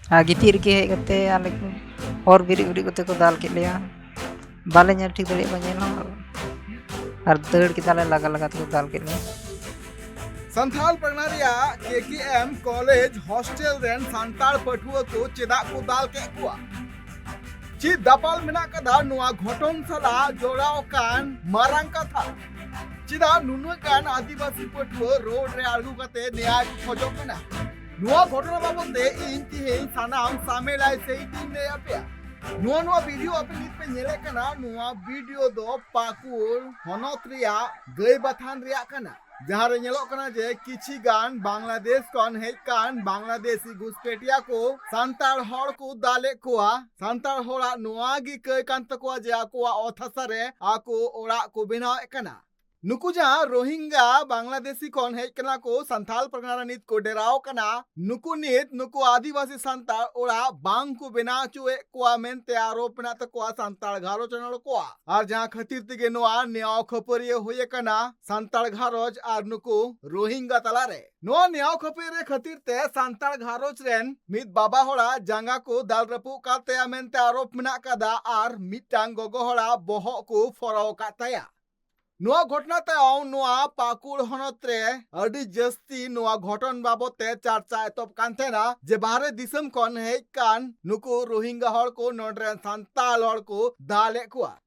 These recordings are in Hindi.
गितिर के हेज कते आले को और बिरी बिरी कते को दाल के लिया बाले ñel ठीक दड़े को ñel और दड़ के दाले लगा लगा तो दाल के लिया संथाल परनारिया केकेएम कॉलेज हॉस्टल रेन सांताल पठुआ को चेदा को दाल के कुआ ची दापाल मिना कदा नुआ घटन सला जोड़ाव कान मारांग कथा चिदा नुनु कान आदिवासी पठुआ रोड रे आलू कते न्याय खोजो कना नुआ घटना बाबते इन तिहें सानाम सामेलाय से दिन ने अपया नुआ वीडियो अपनी पे नेले कना नुआ वीडियो दो पाकुल हनोत रिया गई बथान रिया कना जहाँ रे नेलो कना जे किछि गान बांग्लादेश कौन है कान बांग्लादेशी घुसपेटिया को सांताल हड़ को दाले कोआ सांताल हड़ा नुआ गी कई कान तकोआ जे आकोआ ओथासरे आको ओड़ा को बिना कना नुकु जहाँ रोहिंग्या बांग्लादेशी कौन है कना को संथाल परगना नित को डेराव कना नुकु नित नुकु आदिवासी संताल ओड़ा बांग को बिना चुए कोआ मेनते आरोप ना तकोआ संताल घारो चनल कोआ और जहाँ खतिर तिगे नोआ न्याव खपरिय होये कना संताल घारोज और नुकु रोहिंग्या तलारे नोआ न्याव खपरिय खतिर ते संताल घारोज रेन मित बाबा होड़ा जांगा को दाल रपु काते मेनते आरोप मिना कदा और मिटांग गोगो होड़ा बोहो को फराव कातया नुआ घटना तायम नुआ पाकुड़ हनत रे अडी जस्ती नुआ घटन बाबते चर्चा एतब कांथेना जे बाहरे दिसम कोन है कान नुकु रोहिंग्या हड़ को नोड्रे सांताल हड़ को दाले कुआ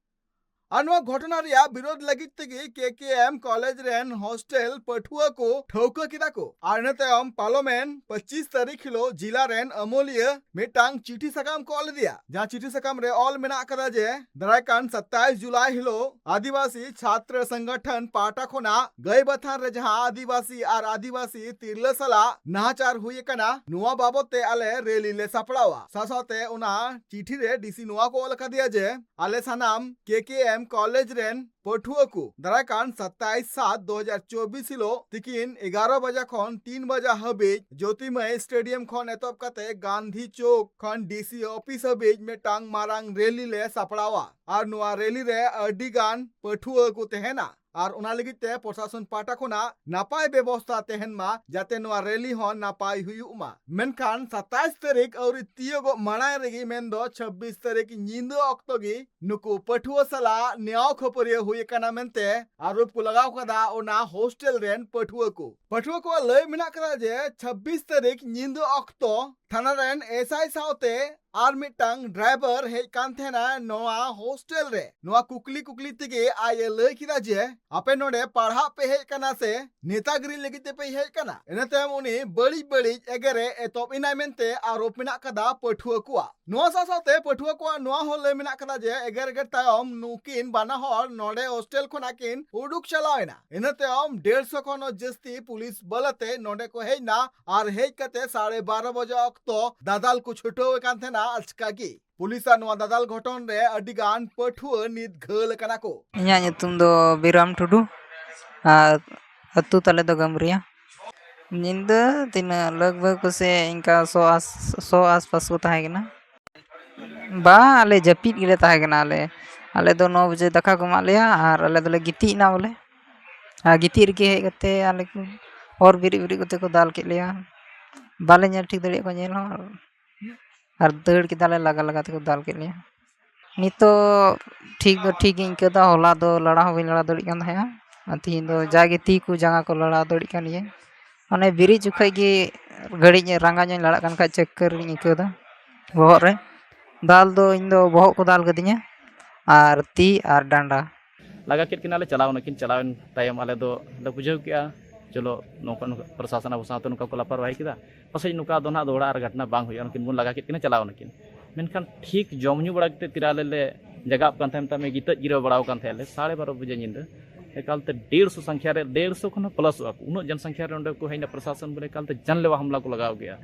अनुआ घटना रिया विरोध लगित तगी केकेएम कॉलेज रेन हॉस्टल पठुआ को ठौका किदा को आरने तायम पार्लियामेंट 25 तारीख हिलो जिला रेन अमोलिया मिटांग चिठी सकाम को ऑल दिया जहां चिठी सकाम रे ऑल मेना कदा जे दरायकान 27 जुलाई हिलो आदिवासी छात्र संगठन पाटा खोना गई बथान रे जहां आदिवासी और आदिवासी तिरला सला नाचार हुई कना नुआ बाबते आले रैली ले सपड़ावा सासाते उना चिठी रे डीसी नुआ को ऑल दिया जे आले सनाम केकेएम कॉलेज रेन पठुआ को दराकान 27/7/2024 हिलो तिकिन 11 बजा खन 3 बजा हबीज ज्योतिमय स्टेडियम खन एतब कते गांधी चौक खन डीसी ऑफिस हबीज में टांग मारांग रैली ले सपड़ावा और नुआ रैली रे अडी गान पठुआ को तेहना और उना लगी ते प्रशासन पाटा खोना नापाय व्यवस्था तेहन मा जाते नुआ रैली हो नापाय हुयुमा मेनखान 27 तारीख और तियोगो मनाय रेगी मेन दो 26 तारीख नींद ऑक्टो गी नुकु पठुआ सला न्याव खपरिय हुई कना मेनते आरोप को लगाव कदा ओना हॉस्टल रेन पठुआ को लय मिना कदा जे 26 तारीख नींद ऑक्टो थाना रेन एसआई साउते आर मिटांग ड्राइवर हे कांथेना नोआ हॉस्टल रे नोआ कुकली तिगे आये लय किदा जे आपे नोडे पढ़ा पे हे कना से नेतागिरी लगिते पे हे कना एनते उनी बड़ी एगरे एतोप इनाय मेनते आरोप मिना कदा पठुआ कुआ नोआ सासाते पठुआ कुआ नोआ हो लय मिना कदा जे एगर तायम नुकिन बाना हर नोडे हॉस्टल खोना किन उडुक चलावेना एनते 150 खनो जस्ती पुलिस बलते नोडे को हेना और हे कते 12:30 बजे तो दादाल को छुटो कांथेना अचकागी पुलिसा नोआ दादाल घटन रे अडिगान पठुआ नित घल कना को इया nyutum do Biram Tudu अतु तले दो गमरिया निंदा तिना लगभग से इनका 100 आसपास को ताहे गना बा आले जपीत गिले ताहे गना आले दो 9 बजे दका को मालिया और आले दोले गिती ना बोले गितिर के हेज कते आले को और बिरी बिरी कते को दाल के लिया बाले ñel ठीक दड़े को ñel और दड़ के दाले लगा लगा ते को दाल के लिया नितो ठीक इनके दा होला दो लड़ा हो लड़ा दड़ी कान है तीन दो जागे ती को जगह को लड़ा दड़ी कान ये अने बिरी जुखै गे घड़ी रंगा ᱧ लड़ा कान का चक्कर इनके दा बहर रे दाल दो इन दो बहक को दाल गदिया और ती और डांडा लगा केट किनाले चलाव नकिन चलावन तायम आले दो बुझाव किया चलो नौका प्रशासन अब साथ नुका को लापरवाही किदा पसे नुका दो ना दौड़ा और घटना बांग हुई उनकिन बुन लगा किन चलाव नकिन मेनखान ठीक जमनु बड़ा के तिराले ले जगह कान थाम तमे गीत गिरो बड़ाव कान थेले 12:30 बजे निंद एकालते 150 संख्या रे 150 खन प्लस उन जनसंख्या रे ओंडे को हैना प्रशासन बोले कालते जानलेवा हमला को लगाव गया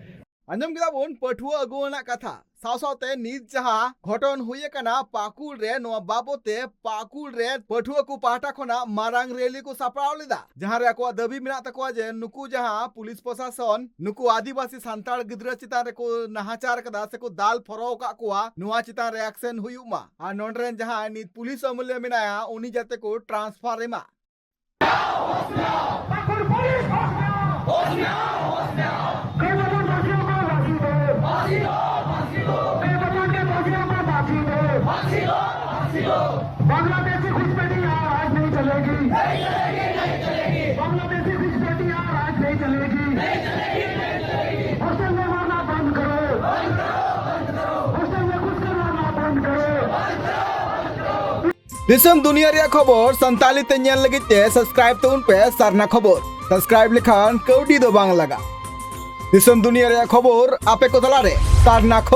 अंजम किदा बोन पठुआ अगुना कथा सावसावते नीत जहां घटन हुए कना पाकुल रे नोआ बाबोते पाकुल रे पठुआ को पाटा खोना मारांग रैली को सपड़ाव लेदा जहां रे को दबी मिना तको जे नुकु जहां पुलिस प्रशासन नुकु आदिवासी सांताल गिद्रा चितान रे को नहाचार कदा से को दाल फरो का कोआ नोआ चितान रिएक्शन हुयुमा आ नोंड्रेन जहां नीत पुलिस अमूल्य मिनाया उनी जाते को ट्रांसफर रेमा Bosnia! बांग्लादेशी घुसपैठियां आज नहीं चलेगी, बांग्लादेशी घुसपैठियां आज नहीं चलेगी, हॉस्टल में मारना बंद करो, हॉस्टल में घुसकर मारना बंद करो। दिसम दुनिया रे खबर संताली ते ñel लगी ते सब्सक्राइब तो उन पे सरना खबर सब्सक्राइब लिखान कौडी दो बांग लगा दिसम दुनिया रे खबर आपे को तला रे सरना खबर।